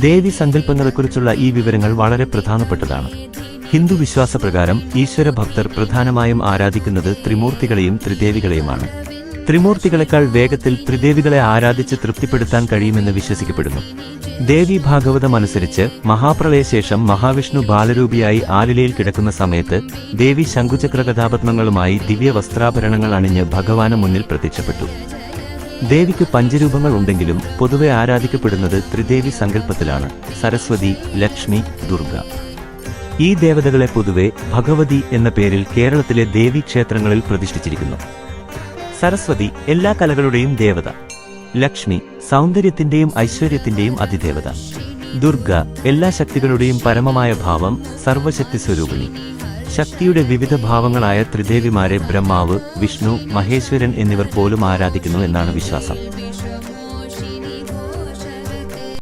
ദേവി സങ്കല്പങ്ങളെക്കുറിച്ചുള്ള ഈ വിവരങ്ങൾ വളരെ പ്രധാനപ്പെട്ടതാണ്. ഹിന്ദു വിശ്വാസപ്രകാരം ഈശ്വരഭക്തർ പ്രധാനമായും ആരാധിക്കുന്നത് ത്രിമൂർത്തികളെയും ത്രിദേവികളെയുമാണ്. ത്രിമൂർത്തികളെക്കാൾ വേഗത്തിൽ ത്രിദേവികളെ ആരാധിച്ച് തൃപ്തിപ്പെടുത്താൻ കഴിയുമെന്ന് വിശ്വസിക്കപ്പെടുന്നു. ദേവി ഭാഗവതം അനുസരിച്ച് മഹാപ്രളയശേഷം മഹാവിഷ്ണു ബാലരൂപിയായി ആലിലയിൽ കിടക്കുന്ന സമയത്ത് ദേവി ശംഖുചക്ര കഥാപത്മങ്ങളുമായി ദിവ്യ വസ്ത്രാഭരണങ്ങൾ അണിഞ്ഞ് ഭഗവാന് മുന്നിൽ പ്രത്യക്ഷപ്പെട്ടു. ദേവിക്ക് പഞ്ചരൂപങ്ങൾ ഉണ്ടെങ്കിലും പൊതുവെ ആരാധിക്കപ്പെടുന്നത് ത്രിദേവി സങ്കല്പത്തിലാണ്: സരസ്വതി, ലക്ഷ്മി, ദുർഗ. ഈ ദേവതകളെ പൊതുവെ ഭഗവതി എന്ന പേരിൽ കേരളത്തിലെ ദേവീക്ഷേത്രങ്ങളിൽ പ്രതിഷ്ഠിച്ചിരിക്കുന്നു. സരസ്വതി എല്ലാ കലകളുടെയും ദേവത. ലക്ഷ്മി സൗന്ദര്യത്തിന്റെയും ഐശ്വര്യത്തിന്റെയും അതിദേവത. ദുർഗ എല്ലാ ശക്തികളുടെയും പരമമായ ഭാവം, സർവശക്തി സ്വരൂപിണി. ശക്തിയുടെ വിവിധ ഭാവങ്ങളായ ത്രിദേവിമാരെ ബ്രഹ്മാവ്, വിഷ്ണു, മഹേശ്വരൻ എന്നിവർ പോലും ആരാധിക്കുന്നു എന്നാണ് വിശ്വാസം.